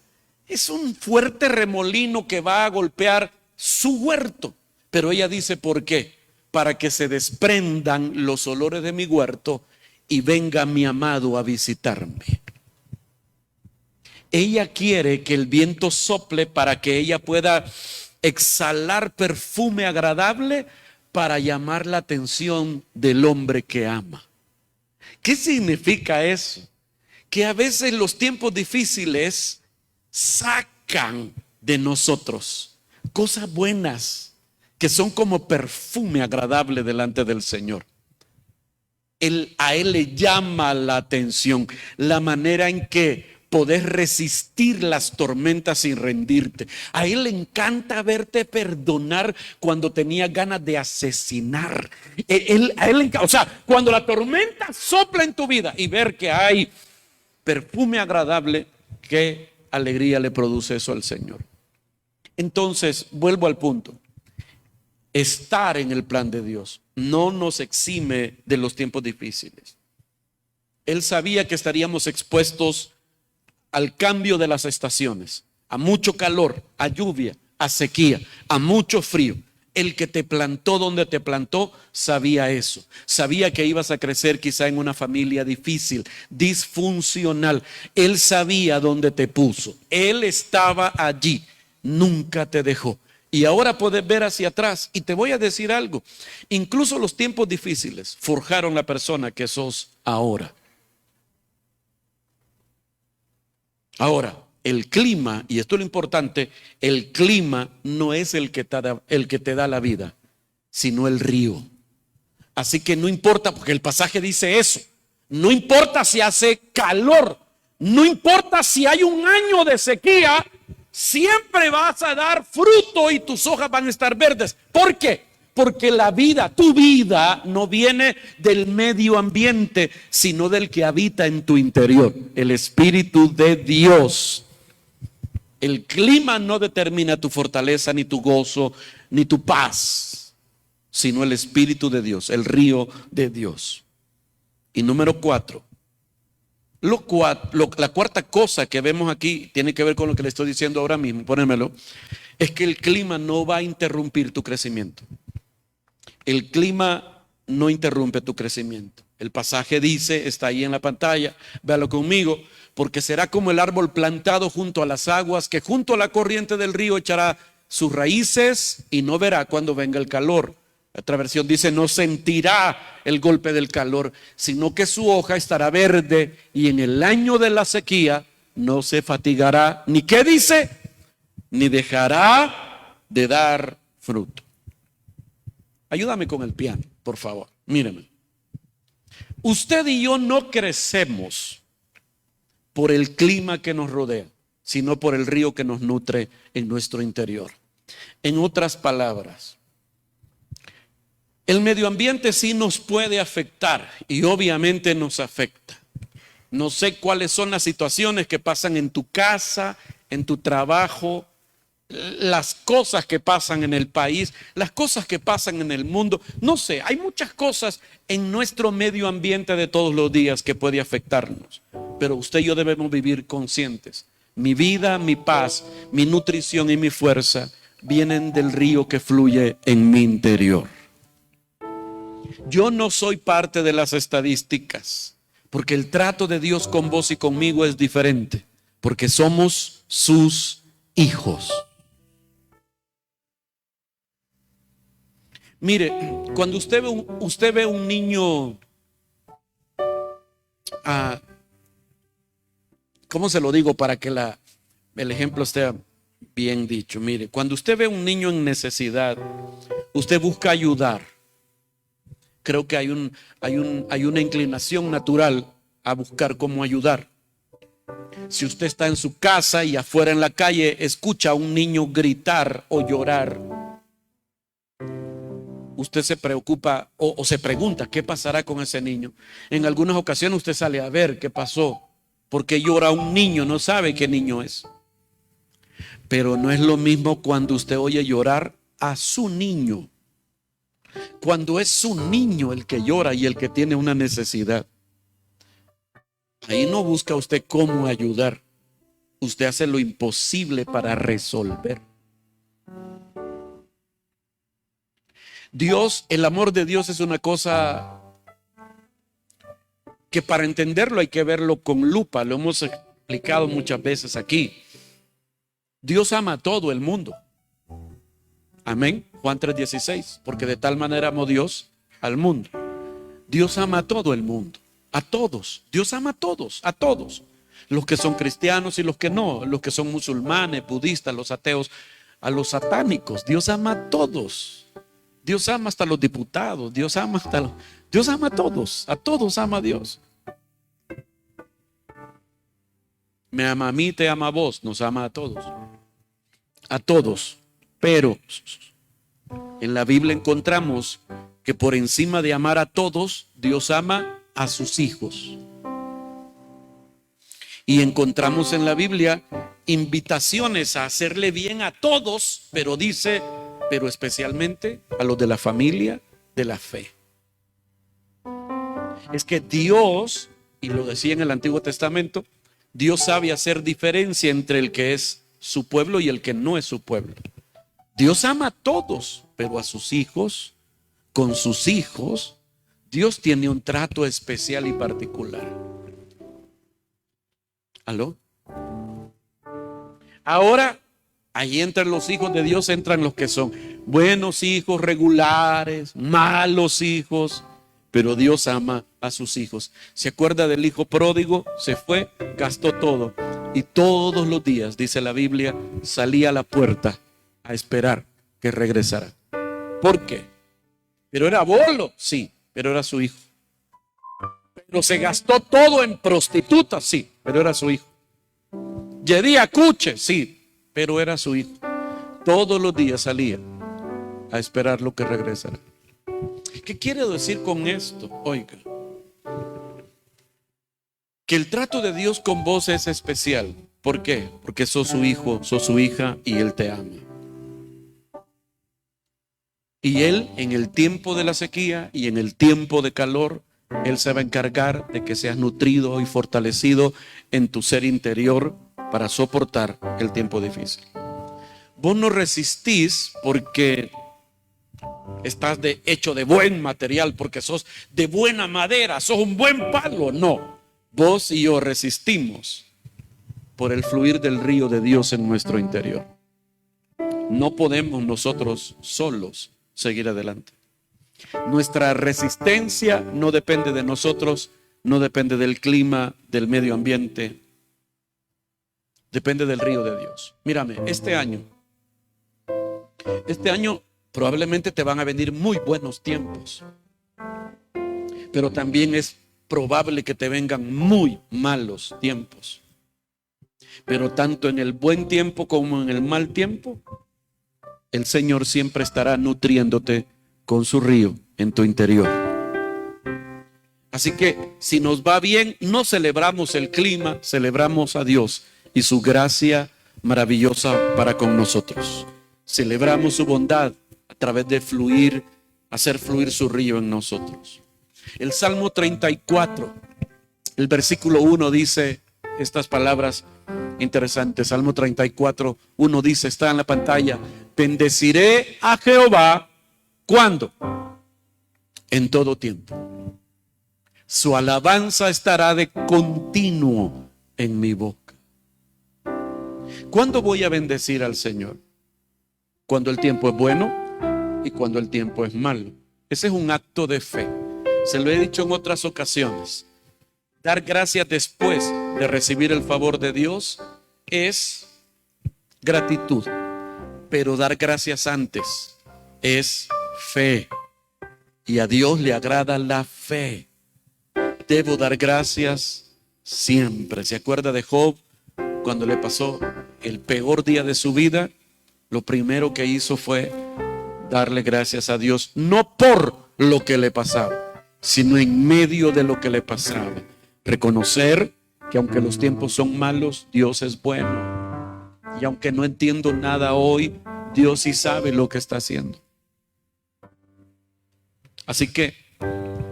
es un fuerte remolino que va a golpear su huerto. Pero ella dice, ¿por qué? para que se desprendan los olores de mi huerto y venga mi amado a visitarme. Ella quiere que el viento sople para que ella pueda exhalar perfume agradable para llamar la atención del hombre que ama. ¿Qué significa eso? Que a veces los tiempos difíciles sacan de nosotros cosas buenas que son como perfume agradable delante del Señor. A Él le llama la atención la manera en que podés resistir las tormentas sin rendirte. A Él le encanta verte perdonar cuando tenías ganas de asesinar. O sea, cuando la tormenta sopla en tu vida y ver que hay perfume agradable, qué alegría le produce eso al Señor. Entonces, vuelvo al punto. Estar en el plan de Dios no nos exime de los tiempos difíciles. Él sabía que estaríamos expuestos al cambio de las estaciones, a mucho calor, a lluvia, a sequía, a mucho frío. El que te plantó donde te plantó sabía eso. Sabía que ibas a crecer quizá en una familia difícil, disfuncional. Él sabía dónde te puso. Él estaba allí. Nunca te dejó. Y ahora puedes ver hacia atrás. Y te voy a decir algo. Incluso los tiempos difíciles forjaron la persona que sos ahora. Ahora, el clima, y esto es lo importante, el clima no es el que te da la vida, sino el río. Así que no importa, porque el pasaje dice eso. No importa si hace calor, no importa si hay un año de sequía, siempre vas a dar fruto y tus hojas van a estar verdes. ¿Por qué? Porque la vida, tu vida, no viene del medio ambiente, sino del que habita en tu interior, el Espíritu de Dios. El clima no determina tu fortaleza, ni tu gozo, ni tu paz, sino el Espíritu de Dios, el río de Dios. Y número 4. La cuarta cosa que vemos aquí tiene que ver con lo que le estoy diciendo ahora mismo, pónemelo, es que el clima no va a interrumpir tu crecimiento. El clima no interrumpe tu crecimiento. El pasaje dice, está ahí en la pantalla, véalo conmigo, porque será como el árbol plantado junto a las aguas, que junto a la corriente del río echará sus raíces y no verá cuando venga el calor. Otra versión dice, no sentirá el golpe del calor, sino que su hoja estará verde y en el año de la sequía no se fatigará, ni ¿qué dice? Ni dejará de dar fruto. Ayúdame con el piano, por favor. Míreme. Usted y yo no crecemos por el clima que nos rodea, sino por el río que nos nutre en nuestro interior. En otras palabras, el medio ambiente sí nos puede afectar y obviamente nos afecta. No sé cuáles son las situaciones que pasan en tu casa, en tu trabajo, las cosas que pasan en el país, las cosas que pasan en el mundo. No sé, hay muchas cosas en nuestro medio ambiente de todos los días que puede afectarnos. Pero usted y yo debemos vivir conscientes. Mi vida, mi paz, mi nutrición y mi fuerza vienen del río que fluye en mi interior. Yo no soy parte de las estadísticas, porque el trato de Dios con vos y conmigo es diferente, porque somos sus hijos. Mire, cuando usted ve un niño, ¿cómo se lo digo para que el ejemplo esté bien dicho? Mire, cuando usted ve un niño en necesidad, usted busca ayudar. Creo que hay una inclinación natural a buscar cómo ayudar. Si usted está en su casa y afuera en la calle escucha a un niño gritar o llorar, usted se preocupa o se pregunta qué pasará con ese niño. En algunas ocasiones usted sale a ver qué pasó, porque llora un niño, no sabe qué niño es. Pero no es lo mismo cuando usted oye llorar a su niño. Cuando es su niño el que llora y el que tiene una necesidad, ahí no busca usted cómo ayudar. Usted hace lo imposible para resolver. Dios, el amor de Dios es una cosa que para entenderlo hay que verlo con lupa. Lo hemos explicado muchas veces aquí. Dios ama a todo el mundo. Amén. Juan 3:16. Porque de tal manera amó Dios al mundo. Dios ama a todo el mundo. A todos. Dios ama a todos. A todos. Los que son cristianos y los que no. Los que son musulmanes, budistas, los ateos, a los satánicos. Dios ama a todos. Dios ama hasta los diputados. Dios ama a todos. A todos ama Dios. Me ama a mí, te ama a vos. Nos ama a todos. A todos. Pero en la Biblia encontramos que por encima de amar a todos, Dios ama a sus hijos. Y encontramos en la Biblia invitaciones a hacerle bien a todos, pero dice, pero especialmente a los de la familia de la fe. Es que Dios, y lo decía en el Antiguo Testamento, Dios sabe hacer diferencia entre el que es su pueblo y el que no es su pueblo. Dios ama a todos, pero a sus hijos, con sus hijos, Dios tiene un trato especial y particular. ¿Aló? Ahora, ahí entran los hijos de Dios, entran los que son buenos hijos, regulares, malos hijos, pero Dios ama a sus hijos. ¿Se acuerda del hijo pródigo? Se fue, gastó todo. Y todos los días, dice la Biblia, salía a la puerta a esperar que regresara. ¿Por qué? Pero era bolo, sí, pero era su hijo. Pero se gastó todo en prostitutas, sí, pero era su hijo. Yedía cuche, sí, pero era su hijo. Todos los días salía a esperar lo que regresara. ¿Qué quiere decir con esto? Oiga, que el trato de Dios con vos es especial. ¿Por qué? Porque sos su hijo, sos su hija y Él te ama. Y Él, en el tiempo de la sequía y en el tiempo de calor, Él se va a encargar de que seas nutrido y fortalecido en tu ser interior para soportar el tiempo difícil. Vos no resistís porque estás hecho de buen material, porque sos de buena madera, sos un buen palo. No, vos y yo resistimos por el fluir del río de Dios en nuestro interior. No podemos nosotros solos seguir adelante. Nuestra resistencia no depende de nosotros, no depende del clima, del medio ambiente, depende del río de Dios. Mírame, este año probablemente te van a venir muy buenos tiempos, pero también es probable que te vengan muy malos tiempos. Pero tanto en el buen tiempo como en el mal tiempo, el Señor siempre estará nutriéndote con su río en tu interior. Así que si nos va bien, no celebramos el clima, celebramos a Dios y su gracia maravillosa para con nosotros. Celebramos su bondad a través de fluir, hacer fluir su río en nosotros. El Salmo 34, el versículo 1 dice estas palabras interesantes. Salmo 34, 1 dice, está en la pantalla: bendeciré a Jehová. ¿Cuándo? En todo tiempo. Su alabanza estará de continuo en mi boca. ¿Cuándo voy a bendecir al Señor? Cuando el tiempo es bueno y cuando el tiempo es malo. Ese es un acto de fe. Se lo he dicho en otras ocasiones. Dar gracias después de recibir el favor de Dios es gratitud, pero dar gracias antes es fe, y a Dios le agrada la fe. Debo dar gracias siempre. ¿Se acuerda de Job? Cuando le pasó el peor día de su vida, lo primero que hizo fue darle gracias a Dios, no por lo que le pasaba, sino en medio de lo que le pasaba. Reconocer que aunque los tiempos son malos, Dios es bueno. Y aunque no entiendo nada hoy, Dios sí sabe lo que está haciendo. Así que,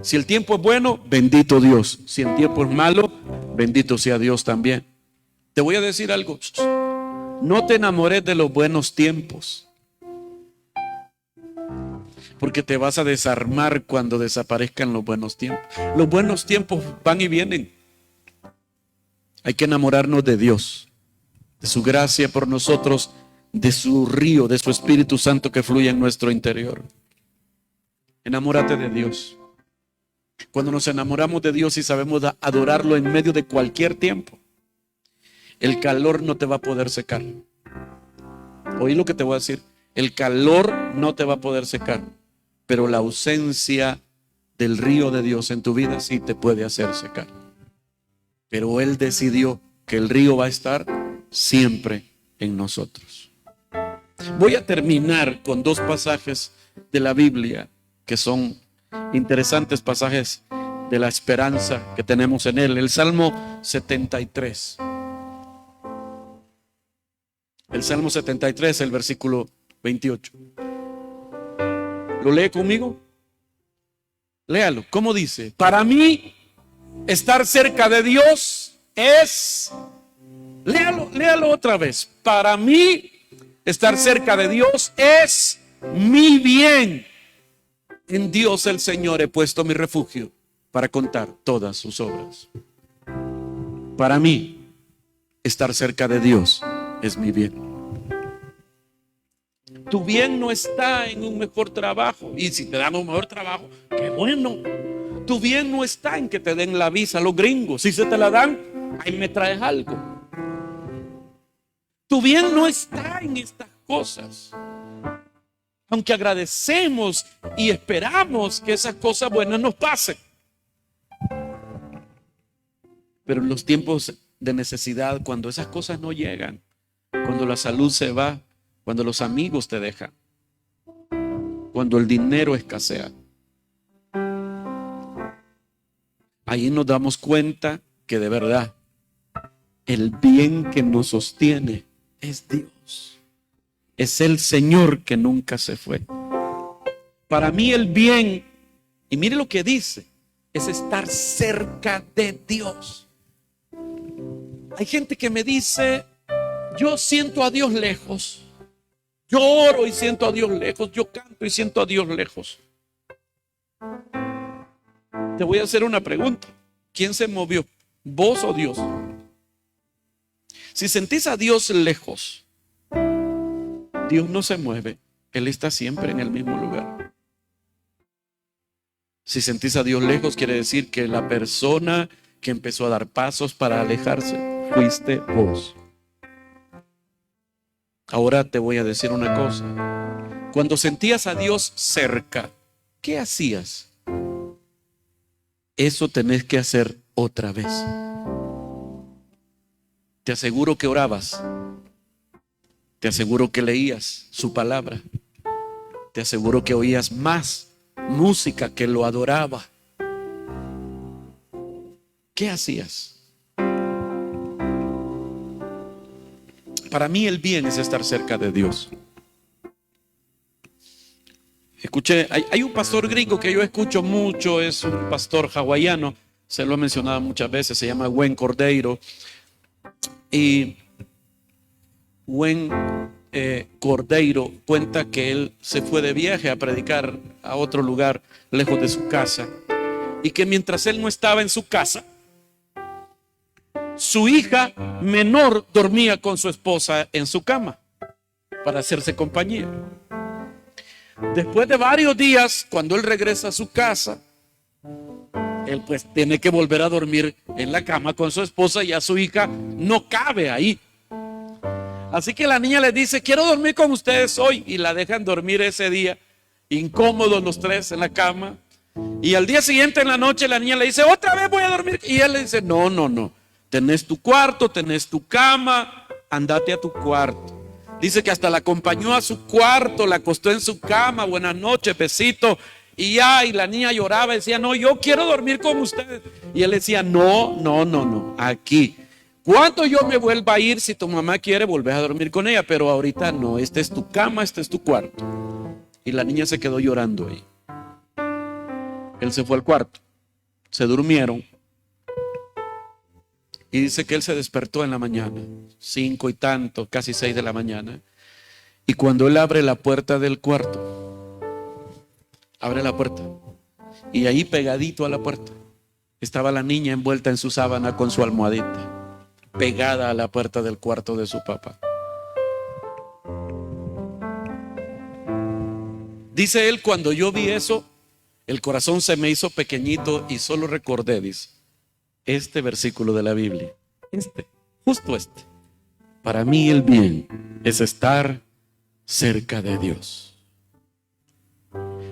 si el tiempo es bueno, bendito Dios. Si el tiempo es malo, bendito sea Dios también. Te voy a decir algo. No te enamores de los buenos tiempos. porque te vas a desarmar cuando desaparezcan los buenos tiempos. Los buenos tiempos van y vienen. Hay que enamorarnos de Dios, de su gracia por nosotros, de su río, de su Espíritu Santo que fluye en nuestro interior. Enamórate de Dios. Cuando nos enamoramos de Dios y sabemos adorarlo en medio de cualquier tiempo, el calor no te va a poder secar. Oí lo que te voy a decir. El calor no te va a poder secar, pero la ausencia del río de Dios en tu vida sí te puede hacer secar. Pero Él decidió que el río va a estar siempre en nosotros. Voy a terminar con dos pasajes de la Biblia que son interesantes pasajes de la esperanza que tenemos en Él. El Salmo 73. El Salmo 73, el versículo 28. ¿Lo lee conmigo? Léalo. ¿Cómo dice? Para mí, estar cerca de Dios es... Léalo otra vez. Para mí, estar cerca de Dios es mi bien. En Dios el Señor he puesto mi refugio para contar todas sus obras. Para mí, estar cerca de Dios es mi bien. Tu bien no está en un mejor trabajo. Y si te dan un mejor trabajo, qué bueno. Tu bien no está en que te den la visa los gringos. Si se te la dan, ahí me traes algo. Tu bien no está en estas cosas. Aunque agradecemos y esperamos que esas cosas buenas nos pasen. Pero en los tiempos de necesidad, cuando esas cosas no llegan, cuando la salud se va, cuando los amigos te dejan, cuando el dinero escasea, ahí nos damos cuenta que de verdad el bien que nos sostiene es Dios. Es el Señor que nunca se fue. Para mí el bien, y mire lo que dice, es estar cerca de Dios. Hay gente que me dice, yo siento a Dios lejos. Yo oro y siento a Dios lejos. Yo canto y siento a Dios lejos. Te voy a hacer una pregunta. ¿Quién se movió? ¿Vos o Dios? Si sentís a Dios lejos, Dios no se mueve. Él está siempre en el mismo lugar. Si sentís a Dios lejos, quiere decir que la persona que empezó a dar pasos para alejarse fuiste vos. Ahora te voy a decir una cosa. Cuando sentías a Dios cerca, ¿qué hacías? Eso tenés que hacer otra vez. Te aseguro que orabas. Te aseguro que leías su palabra. Te aseguro que oías más música, que lo adoraba. ¿Qué hacías? Para mí el bien es estar cerca de Dios. Escuché, hay un pastor gringo que yo escucho mucho, es un pastor hawaiano, se lo he mencionado muchas veces, se llama Wayne Cordeiro. Y Wayne Cordeiro cuenta que él se fue de viaje a predicar a otro lugar lejos de su casa, y que mientras él no estaba en su casa, su hija menor dormía con su esposa en su cama para hacerse compañía. Después de varios días, cuando él regresa a su casa, él pues tiene que volver a dormir en la cama con su esposa, y a su hija no cabe ahí. Así que la niña le dice, quiero dormir con ustedes hoy, y la dejan dormir ese día, incómodos los tres en la cama. Y al día siguiente en la noche la niña le dice, otra vez voy a dormir. Y él le dice, no, tenés tu cuarto, tenés tu cama, andate a tu cuarto. Dice que hasta la acompañó a su cuarto, la acostó en su cama, buenas noches, besito. Y la niña lloraba y decía, no, yo quiero dormir con ustedes. Y él decía, no, aquí. Cuando yo me vuelva a ir, si tu mamá quiere, volver a dormir con ella, pero ahorita no, esta es tu cama, este es tu cuarto. Y la niña se quedó llorando ahí. Él se fue al cuarto, se durmieron. Y dice que él se despertó en la mañana, 5 y tanto, casi 6 de la mañana. Y cuando él abre la puerta del cuarto, Abre la puerta. Y ahí pegadito a la puerta estaba la niña envuelta en su sábana con su almohadita, pegada a la puerta del cuarto de su papá. Dice él, cuando yo vi eso, el corazón se me hizo pequeñito y solo recordé, dice, este versículo de la Biblia. Justo este. Para mí el bien es estar cerca de Dios.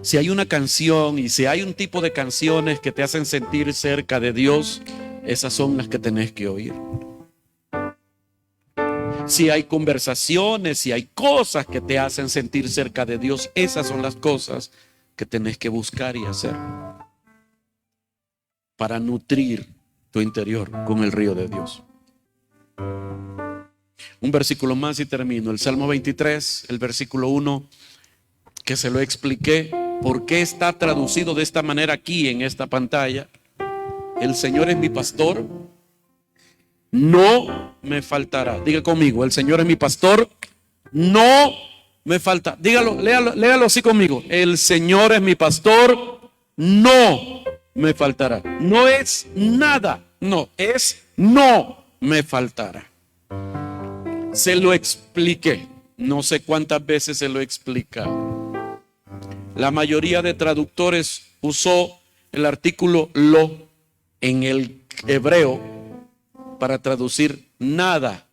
Si hay una canción y si hay un tipo de canciones que te hacen sentir cerca de Dios, esas son las que tenés que oír. Si hay conversaciones, si hay cosas que te hacen sentir cerca de Dios, esas son las cosas que tenés que buscar y hacer para nutrir tu interior con el río de Dios. Un versículo más y termino. El Salmo 23, el versículo 1, que se lo expliqué. ¿Por qué está traducido de esta manera aquí en esta pantalla? El Señor es mi pastor, no me faltará. Diga conmigo, el Señor es mi pastor, no me falta. Dígalo, léalo así conmigo. El Señor es mi pastor, no me faltará. No es nada, no, es no me faltará. Se lo expliqué, no sé cuántas veces se lo he explicado. La mayoría de traductores usó el artículo lo en el hebreo para traducir nada,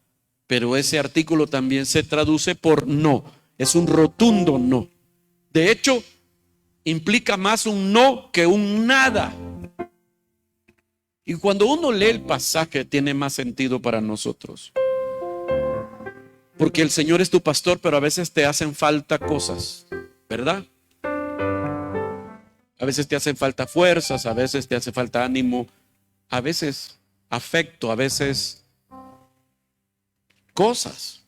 pero ese artículo también se traduce por no. Es un rotundo no. De hecho, implica más un no que un nada. Y cuando uno lee el pasaje, tiene más sentido para nosotros. Porque el Señor es tu pastor, pero a veces te hacen falta cosas, ¿verdad? A veces te hacen falta fuerzas, a veces te hace falta ánimo, a veces afecto, a veces cosas.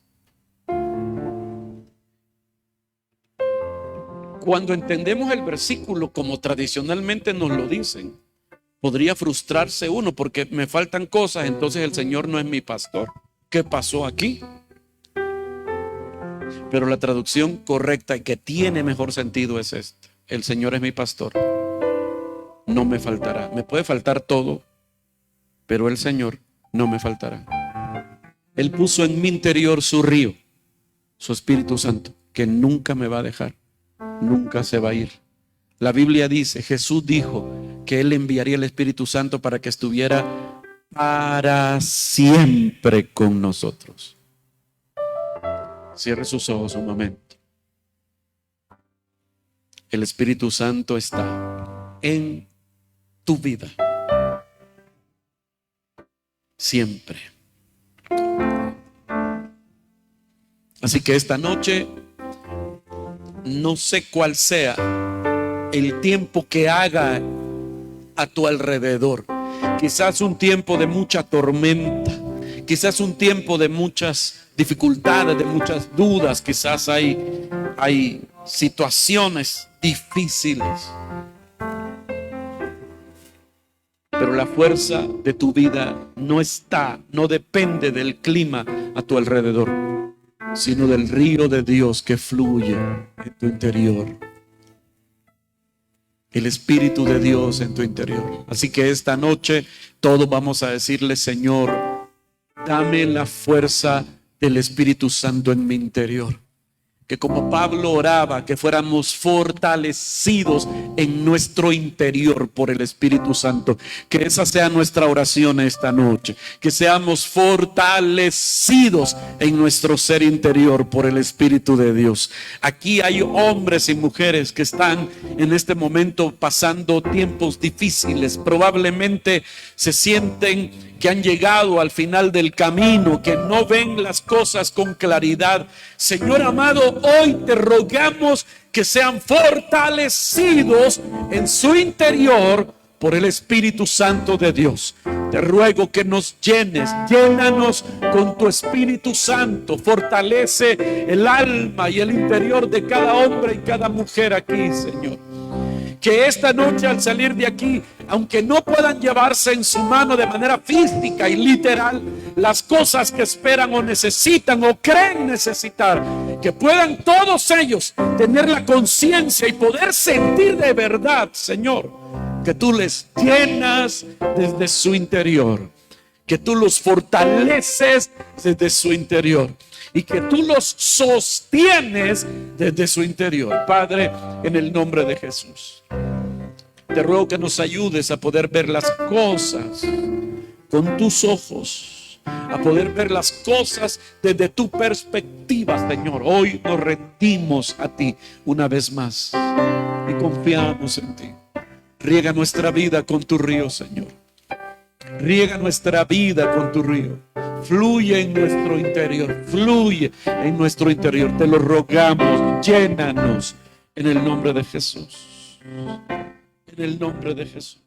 Cuando entendemos el versículo como tradicionalmente nos lo dicen, podría frustrarse uno porque me faltan cosas, entonces el Señor no es mi pastor. ¿Qué pasó aquí? Pero la traducción correcta y que tiene mejor sentido es esta: el Señor es mi pastor, no me faltará. Me puede faltar todo, pero el Señor no me faltará. Él puso en mi interior su río, su Espíritu Santo, que nunca me va a dejar, nunca se va a ir. La Biblia dice, Jesús dijo que Él enviaría el Espíritu Santo para que estuviera para siempre con nosotros. Cierre sus ojos un momento. El Espíritu Santo está en tu vida siempre. Así que esta noche, no sé cuál sea el tiempo que haga a tu alrededor. Quizás un tiempo de mucha tormenta, quizás un tiempo de muchas dificultades, de muchas dudas, quizás hay situaciones difíciles. Pero la fuerza de tu vida no depende del clima a tu alrededor, sino del río de Dios que fluye en tu interior. El Espíritu de Dios en tu interior. Así que esta noche todos vamos a decirle: Señor, dame la fuerza del Espíritu Santo en mi interior. Que como Pablo oraba, que fuéramos fortalecidos en nuestro interior por el Espíritu Santo. Que esa sea nuestra oración esta noche. Que seamos fortalecidos en nuestro ser interior por el Espíritu de Dios. Aquí hay hombres y mujeres que están en este momento pasando tiempos difíciles. Probablemente se sienten que han llegado al final del camino, que no ven las cosas con claridad. Señor amado, hoy te rogamos que sean fortalecidos en su interior por el Espíritu Santo de Dios. Te ruego que nos llénanos con tu Espíritu Santo. Fortalece el alma y el interior de cada hombre y cada mujer aquí, Señor. Que esta noche, al salir de aquí, aunque no puedan llevarse en su mano de manera física y literal las cosas que esperan o necesitan o creen necesitar, que puedan todos ellos tener la conciencia y poder sentir de verdad, Señor, que tú les llenas desde su interior, que tú los fortaleces desde su interior y que tú los sostienes desde su interior. Padre, en el nombre de Jesús, te ruego que nos ayudes a poder ver las cosas con tus ojos, a poder ver las cosas desde tu perspectiva, Señor. Hoy nos rendimos a ti una vez más y confiamos en ti. Riega nuestra vida con tu río, Señor. Riega nuestra vida con tu río. Fluye en nuestro interior, fluye en nuestro interior. Te lo rogamos, llénanos en el nombre de Jesús. En el nombre de Jesús.